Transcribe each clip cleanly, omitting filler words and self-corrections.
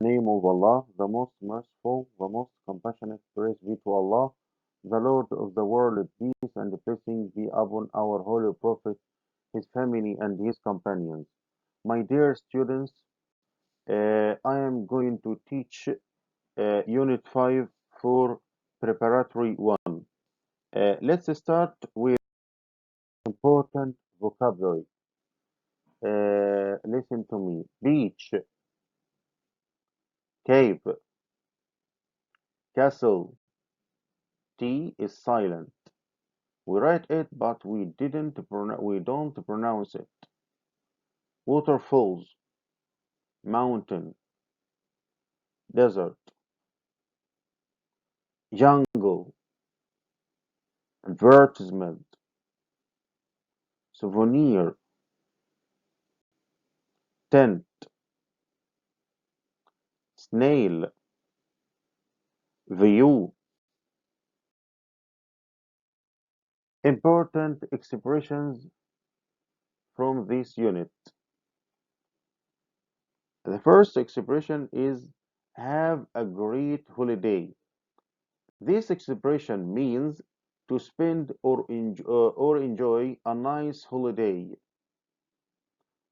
name of Allah, the most merciful, the most compassionate. Praise be to Allah, the Lord of the world. Peace and blessings be upon our holy Prophet, his family, and his companions. My dear students, I am going to teach Unit 5 for Preparatory 1. Let's start with important vocabulary. Listen to me. Beach, cave, castle. T is silent. We write it, but we don't pronounce it. Waterfalls, mountain, desert, jungle, advertisement, souvenir, tent, snail, view. Important expressions from this unit. The first expression is have a great holiday. This expression means to spend or enjoy a nice holiday.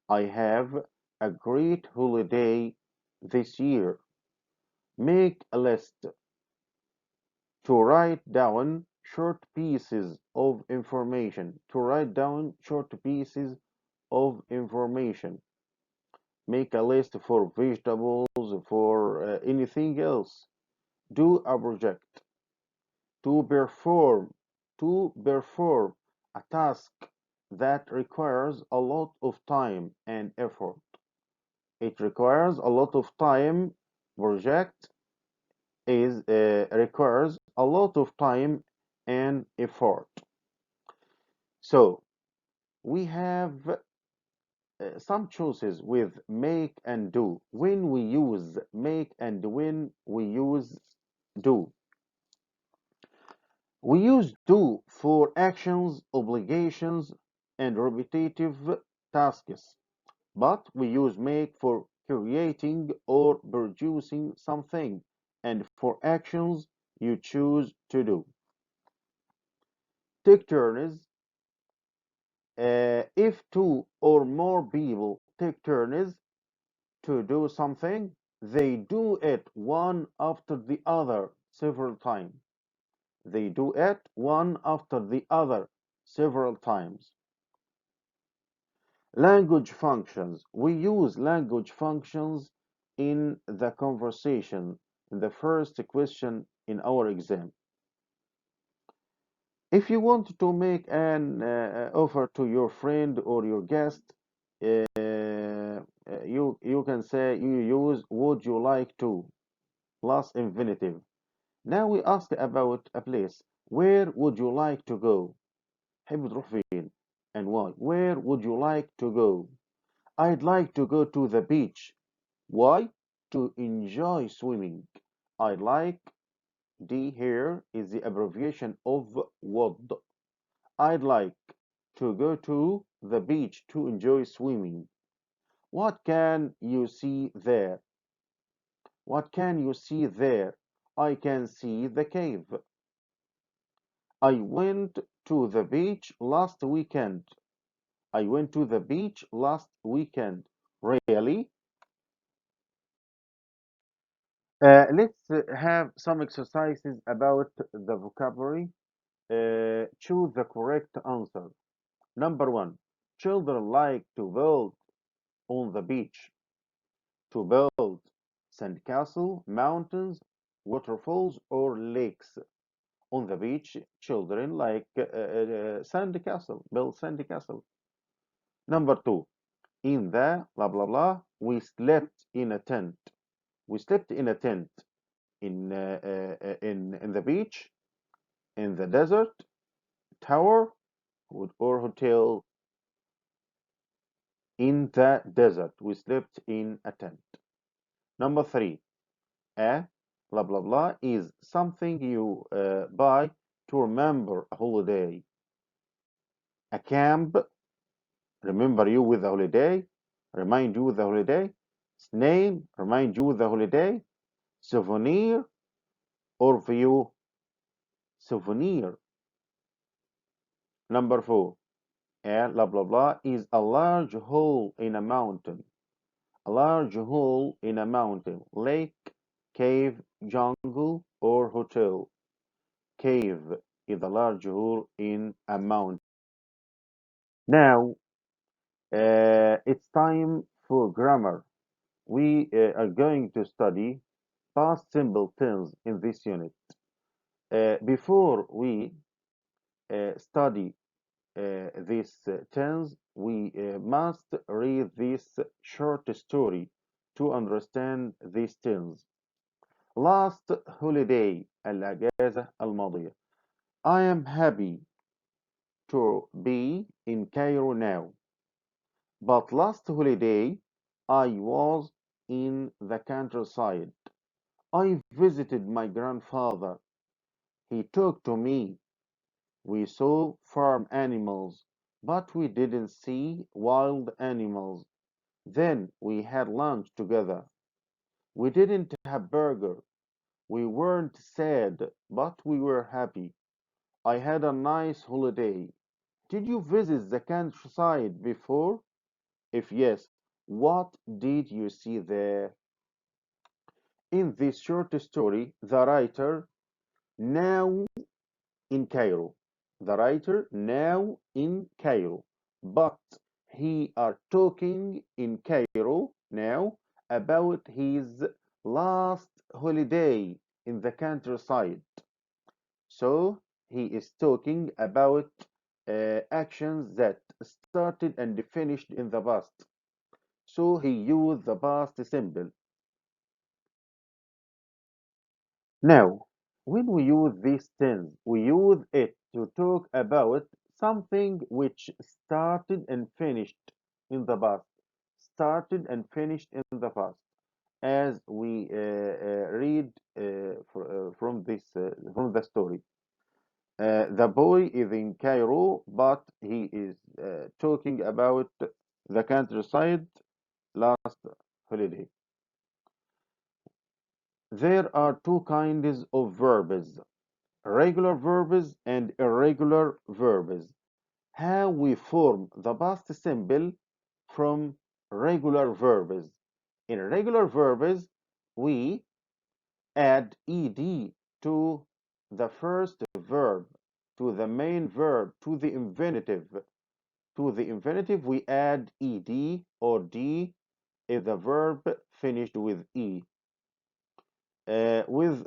I have a great holiday this year. Make a list. To write down short pieces of information. To write down short pieces of information. Make a list for vegetables, for anything else. Do a project. To perform. To perform a task that requires a lot of time and effort. It requires a lot of time. Project is requires a lot of time and effort. So we have some choices with make and do. When we use make and when we use do. We use do for actions, obligations, and repetitive tasks, but we use make for creating or producing something, and for actions you choose to do. Take turns. If two or more people take turns to do something, they do it one after the other several times. They do it one after the other several times. Language functions. We use language functions in the conversation in the first question in our exam. If you want to make an offer to your friend or your guest, you can say you use would you like to plus infinitive. Now we ask about a place. Where would you like to go? تحب تروح فين? And why? Where would you like to go? I'd like to go to the beach. Why? To enjoy swimming. I like D here is the abbreviation of would. I'd like to go to the beach to enjoy swimming. What can you see there? What can you see there? I can see the cave. I went to the beach last weekend. I went to the beach last weekend. Really? Let's have some exercises about the vocabulary. Choose the correct answer. Number one, children like to build on the beach. To build sandcastle, mountains, waterfalls, or lakes. On the beach, children like sandcastle, build sandcastle. Number two, in the blah blah blah, we slept in a tent. We slept in a tent in the beach, in the desert, tower, or hotel. In the desert, we slept in a tent. Number three, a blah blah blah is something you buy to remember a holiday. A camp, remember you with a holiday, remind you with a holiday. Its name remind you the holiday, souvenir or view. Souvenir. Number 4. Blah blah blah is a large hole in a mountain. A large hole in a mountain, lake, cave, jungle, or hotel. Cave is a large hole in a mountain. Now, it's time for grammar. We are going to study past simple tense in this unit. Before we study this tense, we must read this short story to understand this tense. Last holiday, الأجازة الماضية. I am happy to be in Cairo now. But last holiday, I was in the countryside. I visited my grandfather. He talked to me. We saw farm animals, but we didn't see wild animals. Then we had lunch together. We didn't have burger. We weren't sad, but we were happy. I had a nice holiday. Did you visit the countryside before? If yes, what did you see there? In this short story, the writer now in Cairo. The writer now in Cairo. But he are talking in Cairo now about his last holiday in the countryside. So he is talking about actions that started and finished in the past. So he used the past simple. Now, when we use this tense, we use it to talk about something which started and finished in the past. Started and finished in the past, as we read from the story. The boy is in Cairo, but he is talking about the countryside last holiday. There are two kinds of verbs, regular verbs and irregular verbs. How we form the past simple from regular verbs. In regular verbs, we add ed to the first verb, to the main verb, to the infinitive. To the infinitive, we add ed or d if the verb finished with e. With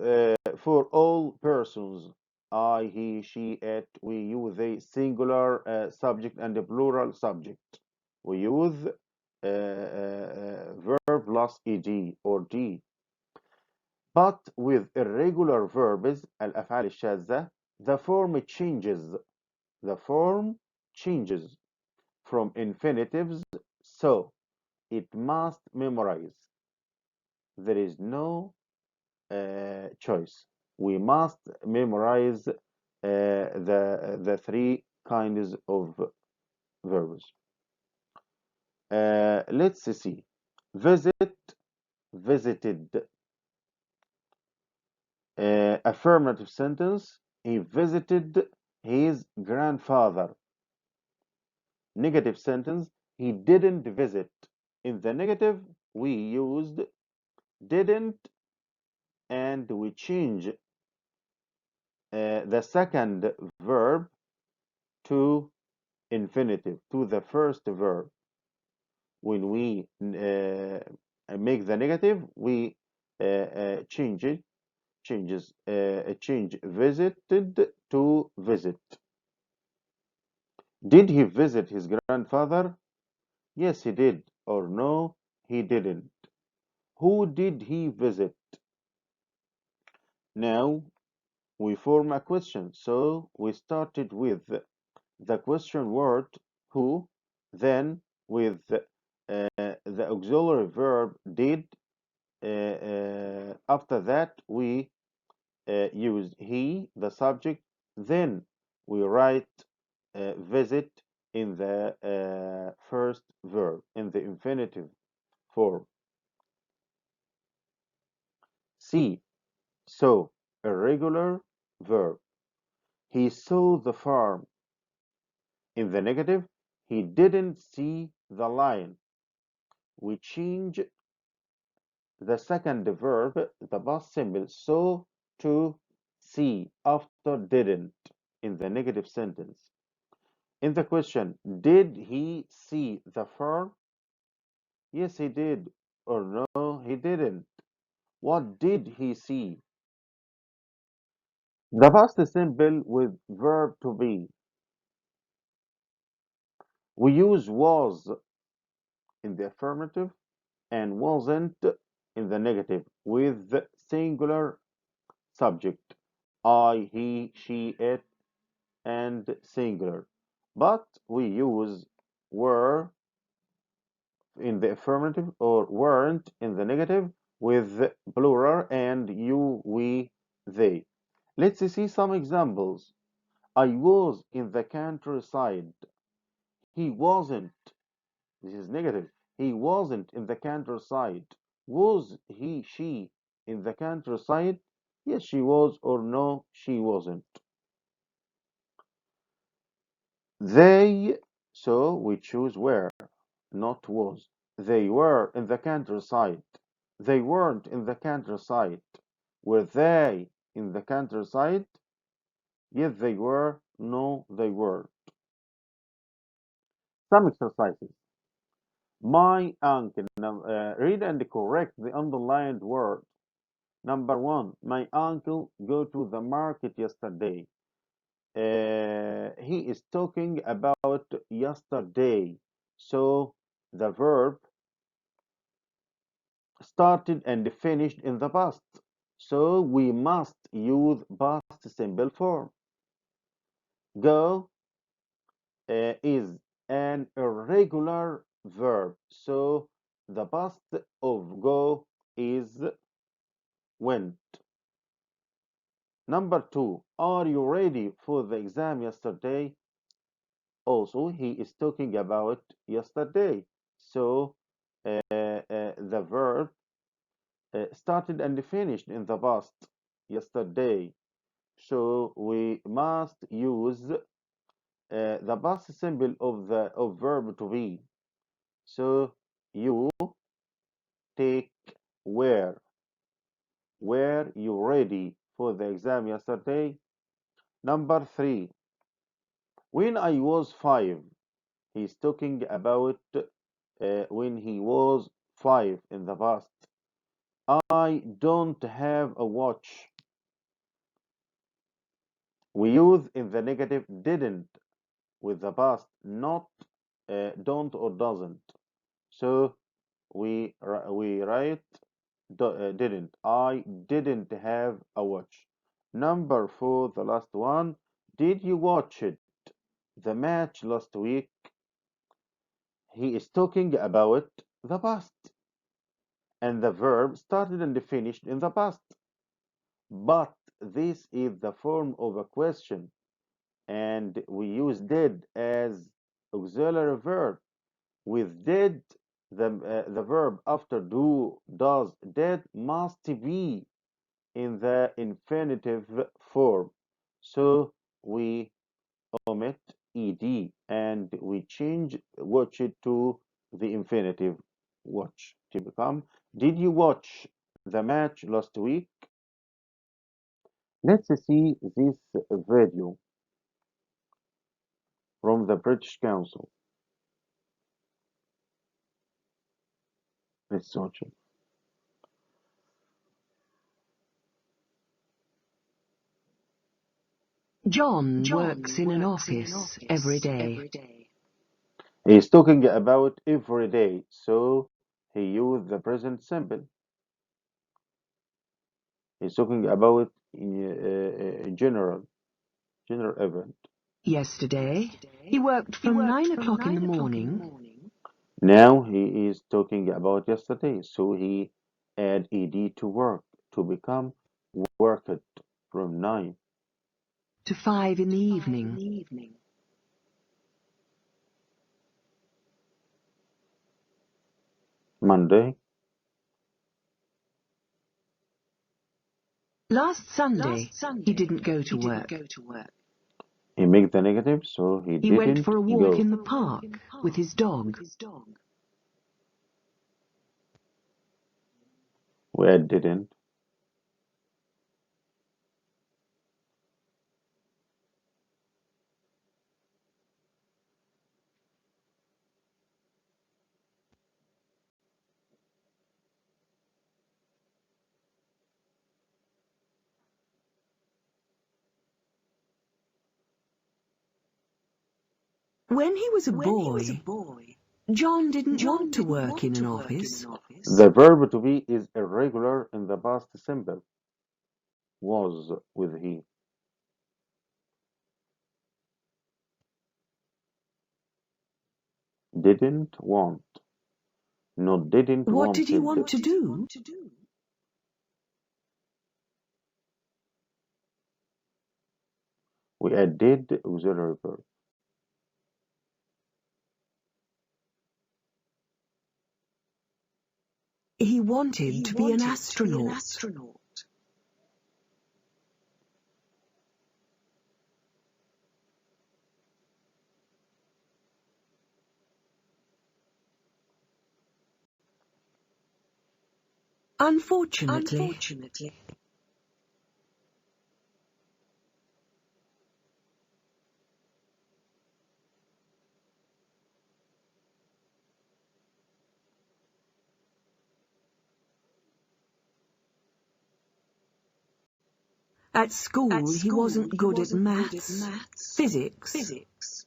For all persons, I, he, she, it, we use a singular subject and a plural subject. We use verb plus ed or d. But with irregular verbs, الأفعال الشاذة, the form changes. The form changes from infinitives, so it must memorize. There is no choice. We must memorize the three kinds of verbs. Let's see. Visit, visited. Affirmative sentence. He visited his grandfather. Negative sentence. He didn't visit. In the negative, we used didn't and we change the second verb to infinitive, to the first verb. When we make the negative, we change it, change visited to visit. Did he visit his grandfather? Yes, he did. Or no, he didn't. Who did he visit? Now we form a question. So we started with the question word who, then with the auxiliary verb did. After that, we use he, the subject. Then we write visit in the first verb, in the infinitive form. see. So, irregular verb. He saw the farm. In the negative, he didn't see the lion. We change the second verb, the past simple, saw to see after didn't in the negative sentence. In the question, did he see the farm? Yes, he did. Or no, he didn't. What did he see? The past simple with verb to be. We use was in the affirmative and wasn't in the negative with singular subject. I, he, she, it, and singular. But we use were in the affirmative or weren't in the negative with plural and you, we, they. Let's see some examples. I was in the countryside. He wasn't. This is negative. He wasn't in the countryside. Was he, she in the countryside? Yes, she was, or no, she wasn't. They, so we choose were, not was. They were in the countryside. They weren't in the countryside. Were they in the countryside? Yes, they were. No, they were. Some exercises. My uncle. Read and correct the underlined word. Number one, my uncle go to the market yesterday. He is talking about yesterday. So the verb started and finished in the past. So we must use past simple form. Go is an irregular verb. So the past of go is went. Number two, are you ready for the exam yesterday? Also, he is talking about yesterday. So the verb started and finished in the past yesterday. So we must use the past simple of the verb to be. So you take where. Were you ready for the exam yesterday? Number three, when I was 5, he's talking about when he was 5 in the past. I don't have a watch. We use in the negative didn't with the past, not don't or doesn't. So we write didn't. I didn't have a watch. Number four, the last one. Did you watch it? The match last week? He is talking about the past, and the verb started and finished in the past. But this is the form of a question, and we use did as auxiliary verb. With did, the verb after do, does, did must be in the infinitive form. So we omit ed and we change watch it to the infinitive watch to become did you watch the match last week? Let's see this video from the British Council. Let's watch it. John works in an office every day. He's talking about every day, so he used the present simple. He's talking about general event. Yesterday, he worked from 9 o'clock in the morning Now he is talking about yesterday, so he add ed to work to become worked from 9. to 5 in the evening. Monday, Last Sunday, he didn't go to work. He make the negative, so he He didn't went for a walk go. in the park with his dog. We add didn't. When he was a boy, John didn't want to work in an office. The verb to be is irregular in the past simple. Was with he. Didn't want. Not didn't What did he wanted. want to do? We add did auxiliary verb. He wanted to be an astronaut. Unfortunately, at school he wasn't good at maths, physics,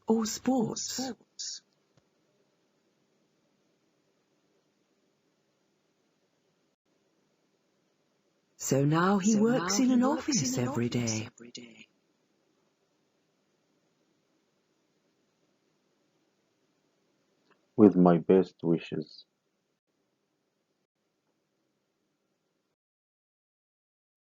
or sports. So now he works in an office every day. With my best wishes.